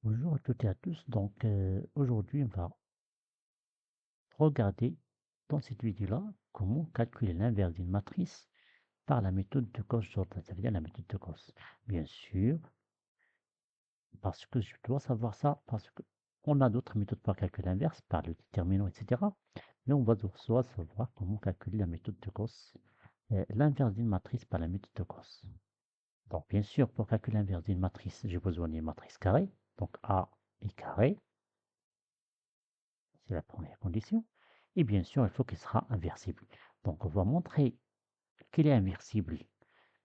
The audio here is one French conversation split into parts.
Bonjour à toutes et à tous. Aujourd'hui, on va regarder dans cette vidéo-là comment calculer l'inverse d'une matrice par la méthode de Gauss-Jordan, ça veut dire la méthode de Gauss. Bien sûr, parce que je dois savoir ça, parce qu'on a d'autres méthodes pour calculer l'inverse, par le déterminant, etc. Mais on va devoir savoir comment calculer la méthode de Gauss, l'inverse d'une matrice par la méthode de Gauss. Donc, bien sûr, pour calculer l'inverse d'une matrice, j'ai besoin d'une matrice carrée. Donc, A est carré. C'est la première condition. Et bien sûr, il faut qu'il sera inversible. Donc, on va montrer qu'il est inversible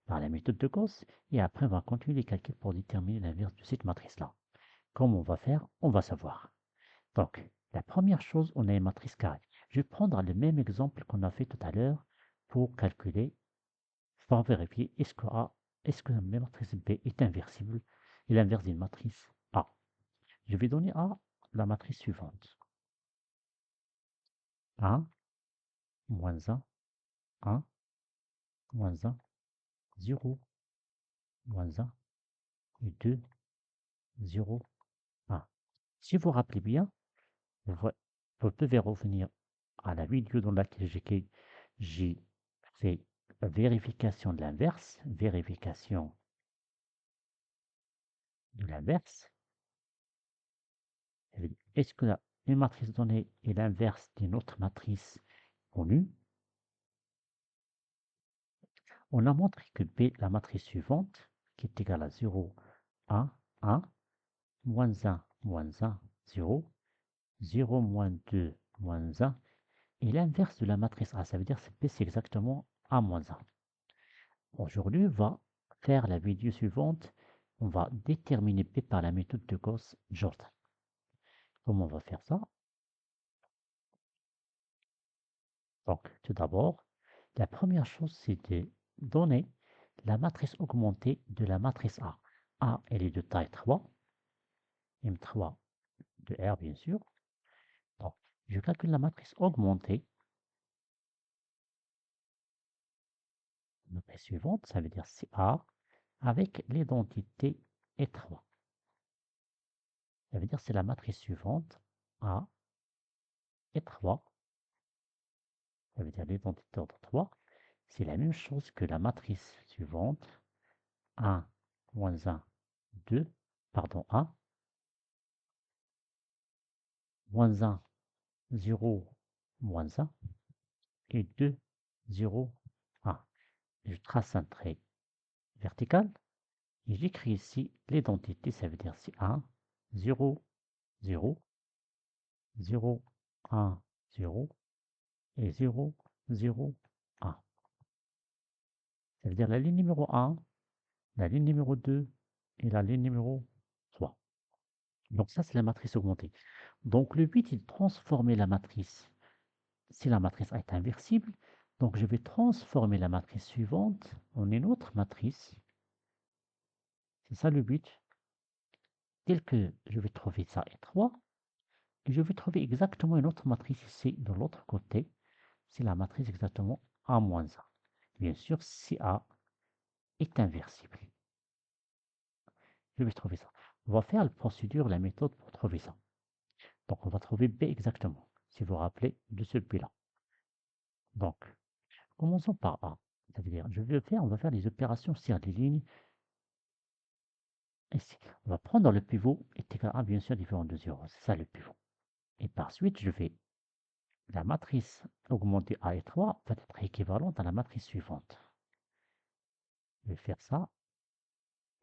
par la méthode de Gauss. Et après, on va continuer les calculs pour déterminer l'inverse de cette matrice-là. Comment on va faire? On va savoir. Donc, la première chose, on a une matrice carrée. Je vais prendre le même exemple qu'on a fait tout à l'heure pour calculer, pour vérifier est-ce que la matrice B est inversible et l'inverse d'une matrice A. Je vais donner A la matrice suivante. 1, moins 1, 1, moins 1, 0, moins 1, et 2, 0, 1. Si vous vous rappelez bien, vous devez revenir à la vidéo dans laquelle j'ai fait la vérification de l'inverse, vérification de l'inverse. Est-ce que une matrice donnée est l'inverse d'une autre matrice connue? On a montré que B, la matrice suivante, qui est égale à 0, 1, 1, moins 1, moins 1, 0, 0, moins 2, moins 1, et l'inverse de la matrice A, ça veut dire que P, c'est exactement A moins 1. Aujourd'hui, on va faire la vidéo suivante. On va déterminer P par la méthode de Gauss-Jordan. Comment on va faire ça? Donc, tout d'abord, la première chose, c'est de donner la matrice augmentée de la matrice A. A, elle est de taille 3, M3 de R, bien sûr. Donc, je calcule la matrice augmentée. La matrice suivante, ça veut dire c'est A avec l'identité E3. Ça veut dire c'est la matrice suivante, A et 3. Ça veut dire l'identité d'ordre 3. C'est la même chose que la matrice suivante, 1, moins 1, 2, pardon, 1, moins 1, 0, moins 1, et 2, 0, 1. Je trace un trait vertical, et j'écris ici l'identité, ça veut dire c'est 1, 0, 0, 0, 1, 0, et 0, 0, 1. Ça veut dire la ligne numéro 1, la ligne numéro 2 et la ligne numéro 3. Donc ça, c'est la matrice augmentée. Donc le but est de transformer la matrice. Si la matrice A est inversible, donc je vais transformer la matrice suivante en une autre matrice. C'est ça le but. Tel que je vais trouver ça étroit, et je vais trouver exactement une autre matrice ici de l'autre côté. C'est la matrice exactement A-1. Bien sûr, si A est inversible. Je vais trouver ça. On va faire la procédure, la méthode pour trouver ça. Donc on va trouver B exactement, si vous vous rappelez de celui-là. Donc, commençons par A. Ça veut dire, on va faire les opérations sur les lignes. Ici, on va prendre le pivot est égal à 1, bien sûr, différent de 0. C'est ça le pivot. Et par suite, la matrice augmentée A et 3 va être équivalente à la matrice suivante. Je vais faire ça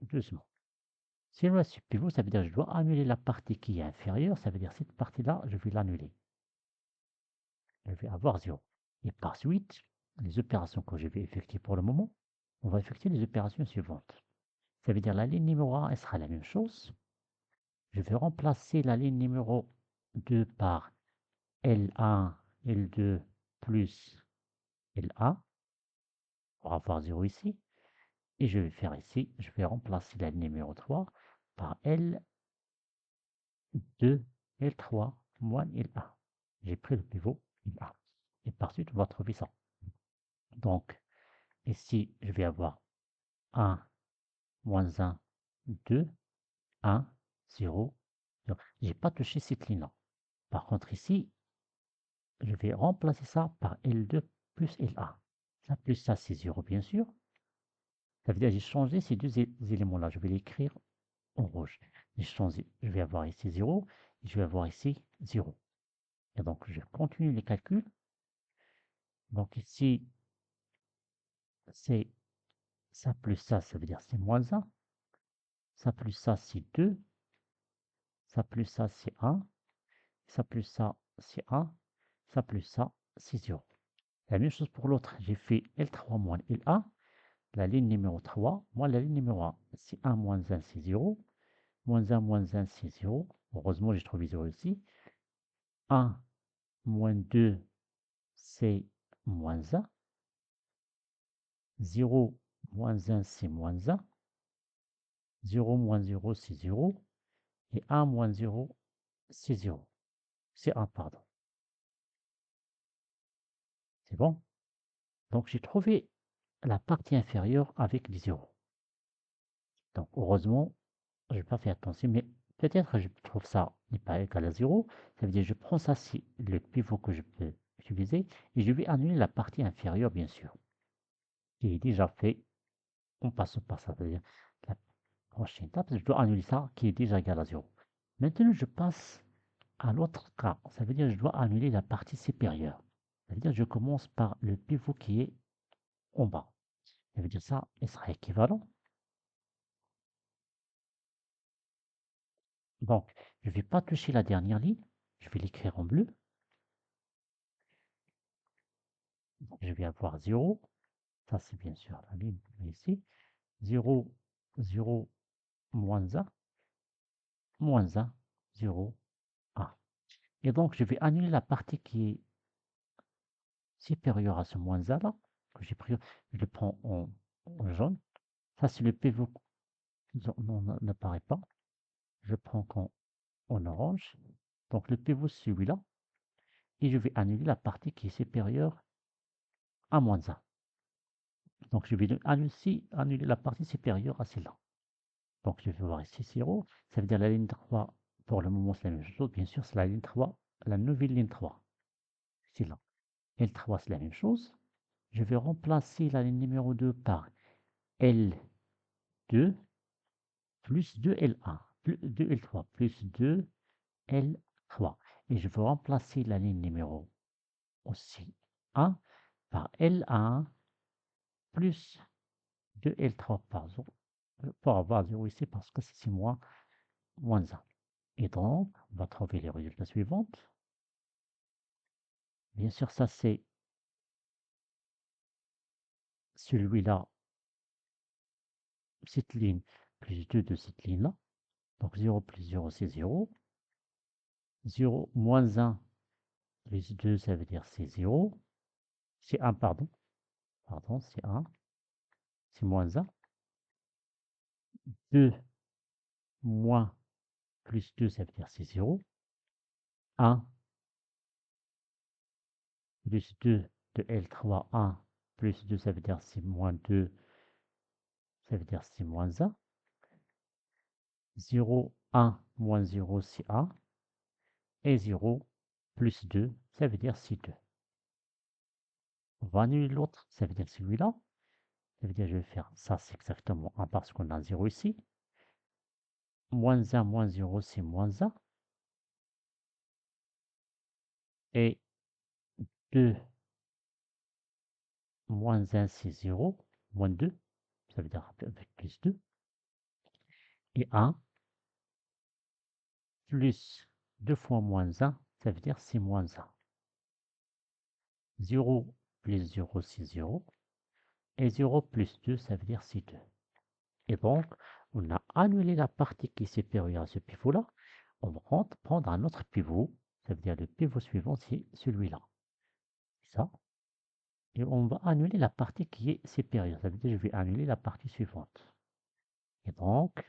doucement. Si je reste sur pivot, ça veut dire que je dois annuler la partie qui est inférieure. Ça veut dire que cette partie-là, je vais l'annuler. Je vais avoir 0. Et par suite, les opérations que je vais effectuer pour le moment, on va effectuer les opérations suivantes. Ça veut dire la ligne numéro 1, elle sera la même chose. Je vais remplacer la ligne numéro 2 par L1, L2 plus LA pour avoir 0 ici. Et je vais faire ici, je vais remplacer la ligne numéro 3 par L2, L3 moins LA. J'ai pris le pivot LA. Et par suite, on va trouver ça. Donc, ici, je vais avoir 1, moins 1, 2, 1, 0, J'ai pas touché cette ligne-là. Par contre, ici, je vais remplacer ça par L2 plus LA. Ça plus ça, c'est 0, bien sûr. Ça veut dire que j'ai changé ces deux éléments-là. Je vais l'écrire en rouge. J'ai changé. Je vais avoir ici 0 et je vais avoir ici 0. Et donc, je continue les calculs. Donc ici, c'est ça plus ça veut dire c'est moins 1. Ça plus ça, c'est 2. Ça plus ça, c'est 1. Ça plus ça, c'est 1. Ça plus ça, c'est 0. La même chose pour l'autre. J'ai fait L3 moins LA. La ligne numéro 3. Moi, la ligne numéro 1, c'est 1 moins 1, c'est 0. Moins 1, c'est 0. Heureusement, j'ai trouvé 0 ici. 1 moins 2, c'est moins 1. 0 moins 1, c'est moins 1. 0 moins 0, c'est 0. Et 1 moins 0, c'est 0. C'est 1, pardon. C'est bon? Donc, j'ai trouvé la partie inférieure avec des 0. Donc, heureusement, je n'ai pas fait attention, mais peut-être je trouve ça n'est pas égal à 0. Ça veut dire que je prends ça, c'est le pivot que je peux utiliser, et je vais annuler la partie inférieure, bien sûr, qui est déjà fait. On passe par ça, c'est-à-dire la prochaine étape, je dois annuler ça, qui est déjà égal à 0. Maintenant, je passe à l'autre cas. Ça veut dire que je dois annuler la partie supérieure. Ça veut dire que je commence par le pivot qui est en bas. Ça veut dire ça, il sera équivalent. Donc, je ne vais pas toucher la dernière ligne. Je vais l'écrire en bleu. Donc, je vais avoir 0. Ça, c'est bien sûr la ligne ici. 0, 0, moins 1, moins 1, 0, 1. Et donc, je vais annuler la partie qui est supérieure à ce moins 1 là, que j'ai pris. Je le prends en jaune. Ça, c'est le pivot qui n'apparaît pas. Je prends en orange. Donc, le pivot, c'est celui-là. Et je vais annuler la partie qui est supérieure à moins 1. Donc, je vais annuler la partie supérieure à celle-là. Donc, je vais voir ici 0. Ça veut dire la ligne 3, pour le moment, c'est la même chose. Bien sûr, c'est la ligne 3, la nouvelle ligne 3. C'est là. L3, c'est la même chose. Je vais remplacer la ligne numéro 2 par L2 plus 2L1, plus 2L3, plus 2L3. Et je vais remplacer la ligne numéro aussi 1 par L1 plus 2L3 par 0. Pour avoir 0 ici parce que c'est moins 1. Et donc, on va trouver les résultats suivants. Bien sûr, ça c'est celui-là, cette ligne, plus 2 de cette ligne-là. Donc 0 plus 0, c'est 0. 0 moins 1 plus 2, ça veut dire c'est 0. C'est 1, pardon. Pardon, c'est 1. C'est moins 1. 2 moins plus 2, ça veut dire c'est 0. 1 plus 2 de L3, 1 plus 2, ça veut dire c'est moins 2, ça veut dire c'est moins 1. 0, 1 moins 0, c'est 1. Et 0 plus 2, ça veut dire c'est 2. On va annuler l'autre, ça veut dire celui-là. Ça veut dire que je vais faire ça, c'est exactement 1 parce qu'on a 0 ici. Moins 1 moins 0, c'est moins 1. Et 2 moins 1, c'est 0. Moins 2, ça veut dire avec plus 2. Et 1 plus 2 fois moins 1, ça veut dire c'est moins 1. 0 plus 0, c'est 0. Et 0 plus 2, ça veut dire c'est 2. Et donc, on a annulé la partie qui est supérieure à ce pivot-là. On va prendre un autre pivot. Ça veut dire le pivot suivant, c'est celui-là. C'est ça. Et on va annuler la partie qui est supérieure. Ça veut dire que je vais annuler la partie suivante. Et donc,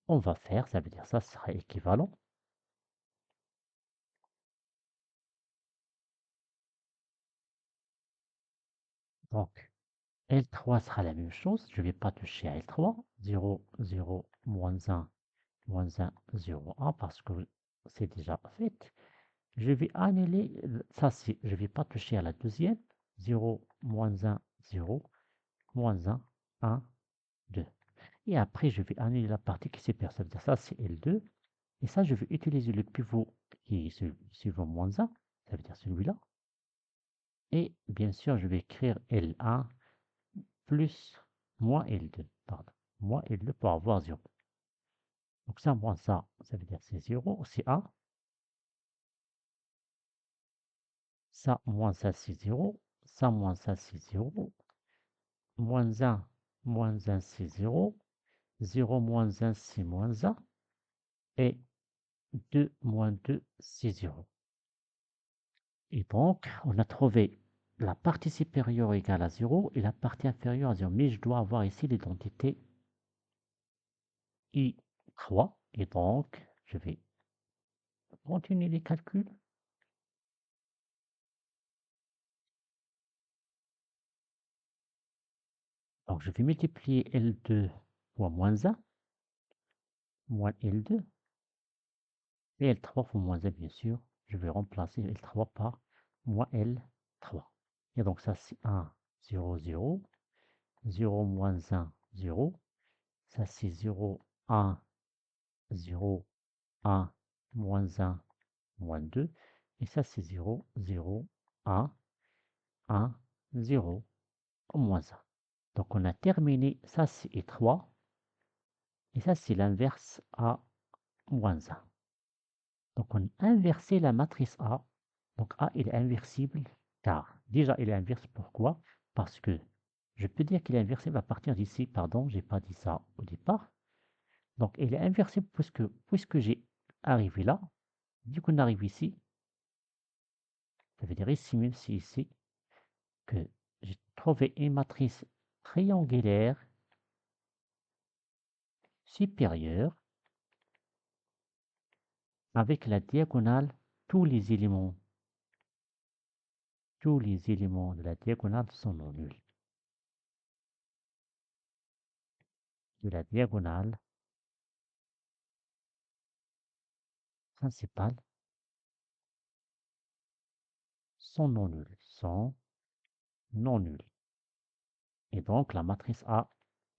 on va faire, ça veut dire ça sera équivalent. Donc, L3 sera la même chose. Je ne vais pas toucher à L3. 0, 0, moins 1 moins 1, 0, 1, parce que c'est déjà fait. Je vais annuler, ça c'est, je ne vais pas toucher à la deuxième. 0, moins 1, 0, moins 1, 1, 2. Et après, je vais annuler la partie qui sépare. Ça veut dire ça, c'est L2. Et ça, je vais utiliser le pivot qui est suivant moins 1. Ça veut dire celui-là. Et bien sûr, je vais écrire L1 plus moins L2. Pardon. Moins L2 pour avoir 0. Donc ça, moins ça veut dire c'est 0, c'est 1. Ça, moins ça, c'est 0. Ça, moins ça, c'est 0. Moins 1, c'est 0. 0 moins 1, c'est moins 1. Et 2 moins 2, c'est 0. Et donc, on a trouvé la partie supérieure égale à 0 et la partie inférieure à 0. Mais je dois avoir ici l'identité I3. Et donc, je vais continuer les calculs. Donc, je vais multiplier L2 fois moins 1, moins L2, et L3 fois moins 1, bien sûr. Je vais remplacer L3 par moins L3. Et donc, ça, c'est 1, 0, 0. 0 moins 1, 0. Ça, c'est 0, 1, 0, 1, moins 1, moins 2. Et ça, c'est 0, 0, 1, 1, 0, moins 1. Donc, on a terminé. Ça, c'est 3. Et ça, c'est l'inverse à moins 1. Donc, on a inversé la matrice A. Donc, A, il est inversible. Car, déjà, il est inversible. Pourquoi? Parce que je peux dire qu'il est inversible à partir d'ici. Pardon, j'ai pas dit ça au départ. Donc, il est inversible puisque j'ai arrivé là. Dès qu'on arrive ici, ça veut dire ici, même si ici, que j'ai trouvé une matrice triangulaire supérieure avec la diagonale, tous les éléments de la diagonale sont non nuls. De la diagonale principale sont non nuls, sont non nuls. Et donc la matrice A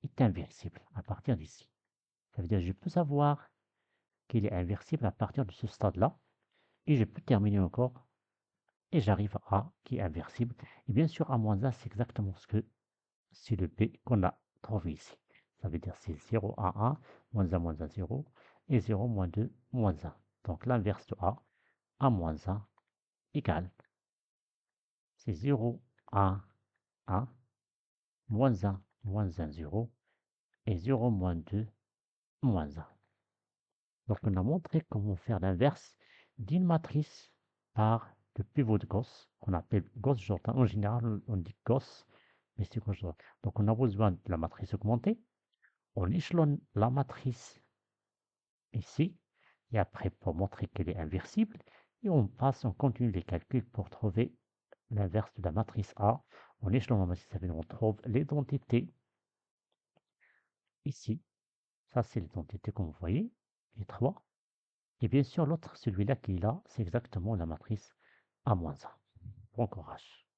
est inversible à partir d'ici. Ça veut dire que je peux savoir qu'il est inversible à partir de ce stade-là. Et je peux terminer encore. Et j'arrive à A qui est inversible. Et bien sûr, A moins 1, c'est exactement ce que c'est le B qu'on a trouvé ici. Ça veut dire c'est 0 à 1, moins 1, 0, et 0, moins 2, moins 1. Donc l'inverse de A moins 1, égale, c'est 0, 1, 1, moins 1, 0, et 0, moins 2, moins 1. Donc on a montré comment faire l'inverse d'une matrice par le pivot de Gauss, qu'on appelle Gauss-Jordan. En général, on dit Gauss, mais c'est Gauss-Jordan. Donc on a besoin de la matrice augmentée. On échelonne la matrice ici, et après pour montrer qu'elle est inversible, et on continue les calculs pour trouver l'inverse de la matrice A. On échelonne la matrice, on trouve l'identité ici. Ça, c'est l'identité comme vous voyez, les 3. Et bien sûr, l'autre, celui-là qui est là, c'est exactement la matrice A-1. Bon courage.